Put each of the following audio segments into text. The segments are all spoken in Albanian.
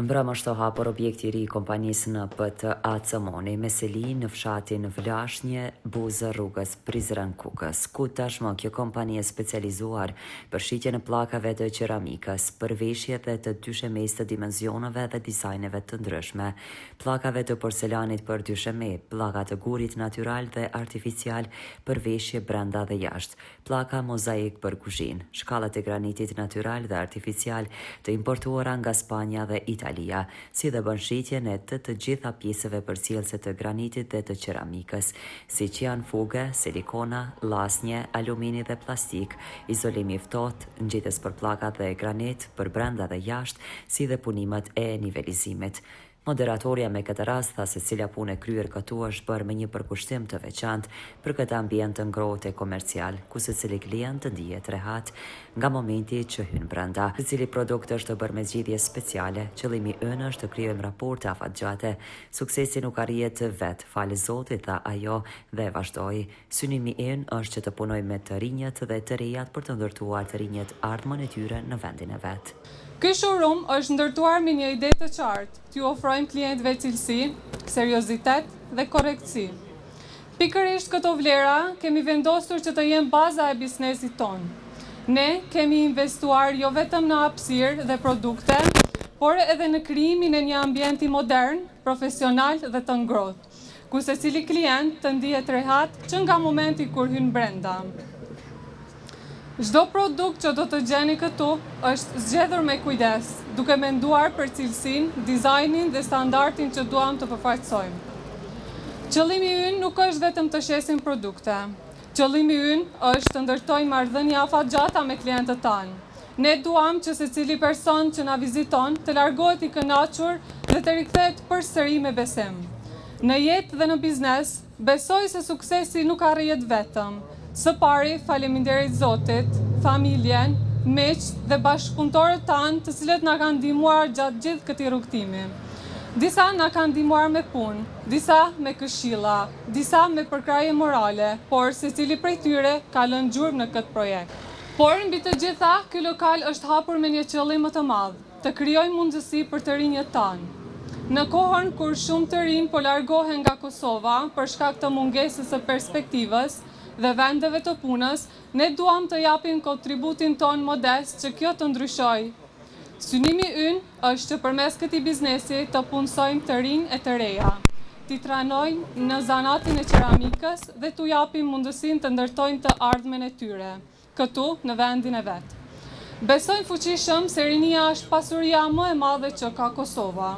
Mbrëmë është të hapur objekti ri kompanisë në PT Acemoni me seli në fshatin Vlashnje, Buzë, rrugës Prizren Kukës, ku tashmë kjo kompani e specializuar për shitjen e pllakave të qeramikës, për veshje dhe të dyshemes të dimenzioneve dhe dizajneve të ndryshme, pllakave të porcelanit për dysheme, pllaka të gurit natyral dhe artificial për veshje brenda dhe jashtë, pllaka mozaik për kuzhinë, shkallat e granitit natyral dhe artificial të importuara nga Spanja dhe Italia, si dhe bën shitjen e të gjitha pjesëve përcjellëse të granitit dhe të qeramikës, si që janë fuge, silikona, llasnje, alumini dhe plastik, izolimi i ftohtë, ngjitës për pllakat dhe granit, për brenda dhe jashtë, si dhe punimet e nivelizimit. Moderatorja me këtë rast tha se cila punë e kryer këtu është bërë me një përkushtim të veçantë për këtë ambient të ngrohtë e komercial, ku secili klient të ndihet rehat nga momenti që hyn brenda. Secili produkt është bërë me zgjidhje speciale, qëllimi ynë është të krijojmë raporte afatgjate. Suksesi nuk arrihet vet, falë Zotit, tha ajo dhe vazhdoi. Synimi ynë është që të punojmë me të rinjët dhe të rejat për të ndërtuar të rinjët ardhmën e tyre në vendin e vet. Ky showroom është ndërtuar me një ide të qartë, t'ju ofrojmë klientëve cilësi, seriozitet dhe korrektësi. Pikërisht këto vlera kemi vendosur që të jenë baza e biznesit tonë. Ne kemi investuar jo vetëm në hapësirë dhe produkte, por edhe në krijimin e një ambienti modern, profesional dhe të ngrohtë, ku secili klient të ndihet rehat që nga momenti kur hyn brenda. Çdo produkt që do të gjeni këtu është zgjedhur me kujdes, duke menduar për cilësinë, dizajnin dhe standardin që duam të përfaqësojmë. Qëllimi ynë nuk është vetëm të shesim produkte. Qëllimi ynë është të ndërtojmë marrëdhënie afatgjata me klientët tanë. Ne duam që secili person që na viziton të largohet i kënaqur dhe të rikthehet përsëri me besim. Në jetë dhe në biznes, besoj se suksesi nuk arrihet vetëm. Së pari, faleminderit Zotit, familjen, miqt dhe bashkëpunëtorët tanë të cilët na kanë ndihmuar gjatë gjithë këtij rrugtimi. Disa na kanë ndihmuar me punë, disa me këshilla, disa me përkrahje morale, por secili prej tyre ka lënë gjurmë në këtë projekt. Por mbi të gjitha, ky lokal është hapur me një qëllim më të madh, të krijojë mundësi për të rinjët tanë. Në kohën kur shumë të rinj po largohen nga Kosova për shkak të mungesës së perspektivës dhe vendeve të punës, ne duam të japim kontributin ton modest që kjo të ndryshojë. Synimi ynë është që përmes këtij biznesi të punësojmë të rinj e të reja, t'i trajnojmë në zanatin e qeramikës dhe t'u japim mundësinë të ndërtojnë të ardhmen e tyre, këtu në vendin e vet. Besojmë fuqishëm se rinia është pasuria më e madhe që ka Kosova.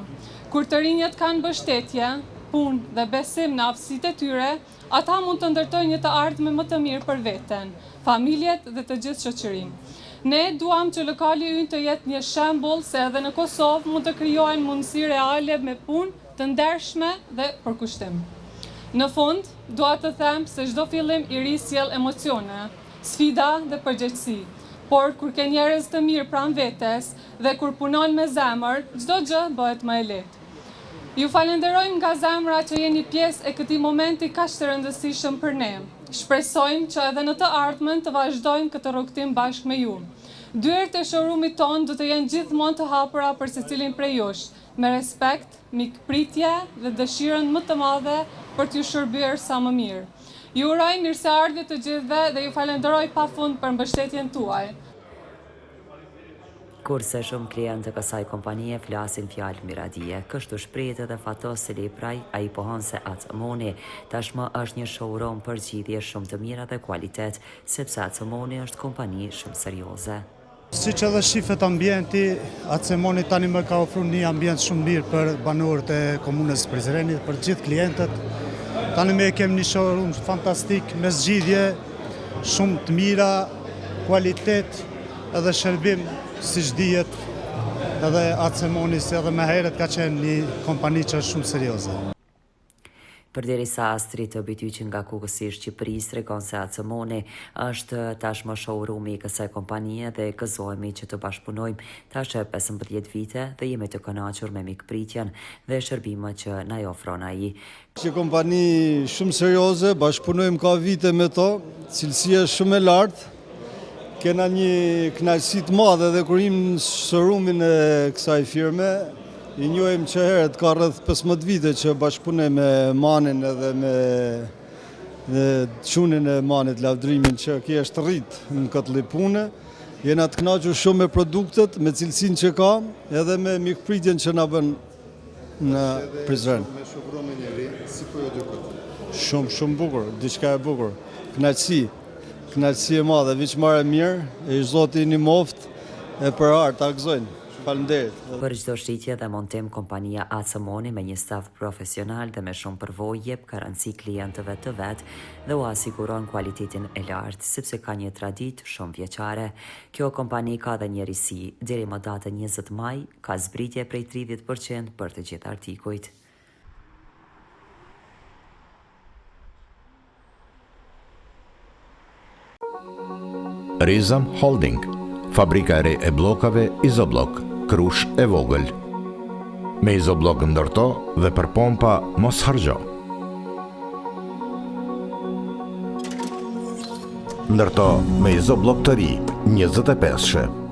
Kur të rinjët kanë mbështetje, punë dhe besim në aftësitë e tyre, ata mund të ndërtojnë një të ardhme më të mirë për veten, familjet dhe të gjithë shoqërinë. Ne duam që lokali ynë të jetë një shembull se edhe në Kosovë mund të krijohen mundësi reale me punë të ndershme dhe përkushtim. Në fund, dua të them se çdo fillim i ri sjell emocione, sfida dhe përgjegjësi. Por kur ke njerëz të mirë pranë vetes dhe kur punon me zemër, çdo gjë bëhet më e lehtë. Ju falenderojmë nga zemra që jeni pjesë e këtij momenti kaq të rëndësishëm për ne. Shpresojmë që edhe në të ardhmen të vazhdojmë këtë rrugtim bashkë me ju. Dyert e showroomit tonë do të jenë gjithmonë të hapura për secilin prej jush, me respekt, mikpritje dhe dëshirën më të madhe për t'ju shërbyer sa më mirë. Ju uroj mirëseardhje të gjithëve dhe ju falenderoj pafund për mbështetjen tuaj. Kurse shumë klientë të kësaj kompanie flasin fjalë miradije, kështu shprehet edhe Fatos Selepraj, ai pohon se Acemoni tashmë është një showroom për zgjidhje shumë të mira dhe kualitet, sepse Acemoni është kompani shumë serioze. Siç edhe shifet ambienti, Acemoni tani më ka ofruar një ambient shumë mirë për banorët e komunës Prizrenit, për gjithë klientët. Tani me kemi një showroom fantastik me zgjidhje shumë të mira, kualitet edhe shërbim siç dihet, edhe Acemoni si edhe më herët ka qenë një kompani që është shumë serioze. Përderisa Astrid të Bytyqi nga Kukësi i Shqipërisë tregon se Acemoni është tashmë showroom-i i kësaj kompanie dhe gëzohemi që të bashkëpunojmë tash 15 vite dhe jemi të kënaqur me mikpritjen dhe shërbimet që na ofron ai. Është një kompani shumë serioze, bashkëpunojmë ka vite me to, cilësia është shumë e lartë. Kena një kënaqësi të madhe dhe kur him në showroom-in e kësaj firme, I njohim që herët ka rreth 15 vite që bashkëpunoj me Manin edhe me çunin e Manit lavdrimin që ki është rrit në këtë lloj pune. Jena të kënaqur shumë me produktet, me cilësinë që ka, edhe me mikpritjen që na bën në Prizren. Me shoqëronin e ri, si po ju duket? Shumë bukur, diçka e bukur. Kënaqësi e madhe, viçmare mirë, e Zoti një moft e për art, ta gëzojnë. Faleminderit. Për çdo shitje dhe montim, kompania Acemoni me një staf profesional dhe me shumë përvojë jep garanci klientëve të vet dhe u asiguron cilëtetin e lartë, sepse ka një traditë shumë vjeçare. Kjo kompani ka dhe një risi, deri më datën 20 maj ka zbritje prej 30% për të gjithë artikujt. Rizam Holding, fabrika e re e bllokave Izoblok, Krush e vogël. Me Izoblok ndërto dhe për pompa mos harxho. Ndërto me Izoblok të ri, 25-she.